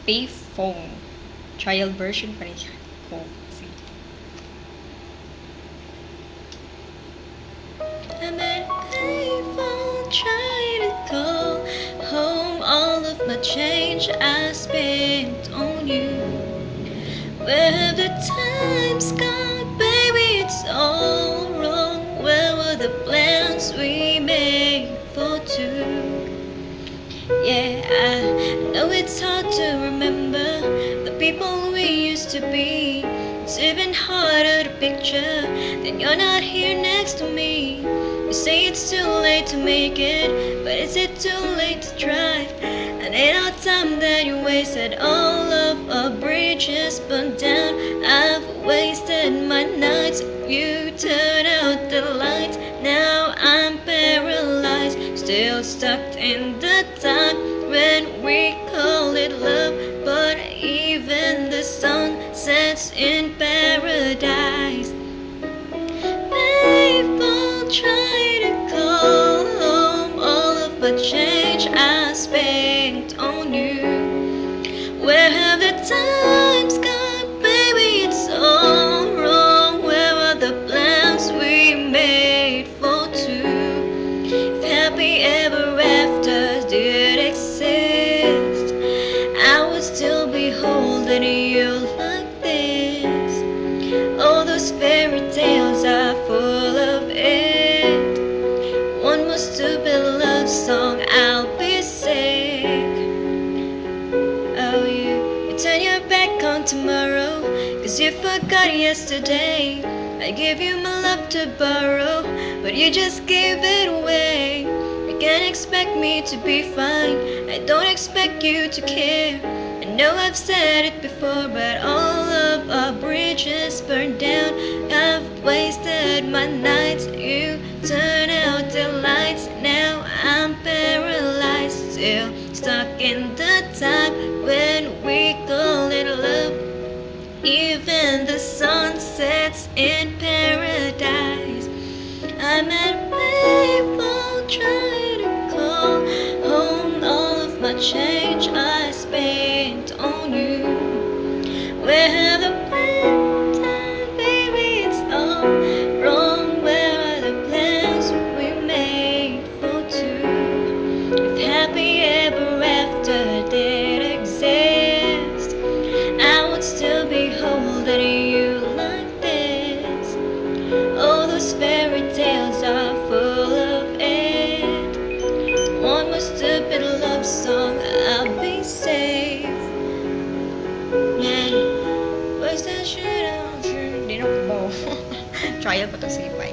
PAYPHONE. Trial version pa rin ko. See. I'm at payphone trying to call home all of my change I spent on you. Where have the times gone, baby? It's all wrong. Where were the plans we made for two? Yeah, I know it's hard to remember the people we used to be. It's even harder to picture that you're not here next to me. You say it's too late to make it, but is it too late to try? And ain't our time that you wasted, all of our bridges burned down. I've wasted my nights, you turn out the lights. Now I'm paralyzed, still stuck in the time when we call it love. But even the sun sets in paradise. People try to call home all of the change I spent on you. Where have the times gone, baby? It's all wrong. Where are the plans we made for two? If happy ever afters did exist, I would still be holding you like this. All those fairy tales are full of it. One more stupid love song, I'll be sick. Oh, you turn your back on tomorrow, 'cause you forgot yesterday. I gave you my love to borrow, but you just gave it away. You can't expect me to be fine, I don't expect you to care. I know I've said it before, but all of our bridges burned down. I've wasted my nights, you turn out the lights. Now I'm paralyzed, still stuck in the time when we call it love. Even the sun sets in paradise. I'm at payphone trying to call home all of my change I spent on you. Where have the plans gone, baby? It's all wrong. Where are the plans we made for two? If happy ever after did exist, I would still be holding you like this. All those fairy tales are full of it. One more stupid love song, I'll be safe. Man, what's that shit out? Di na ko ba? Trial pa to si Pai.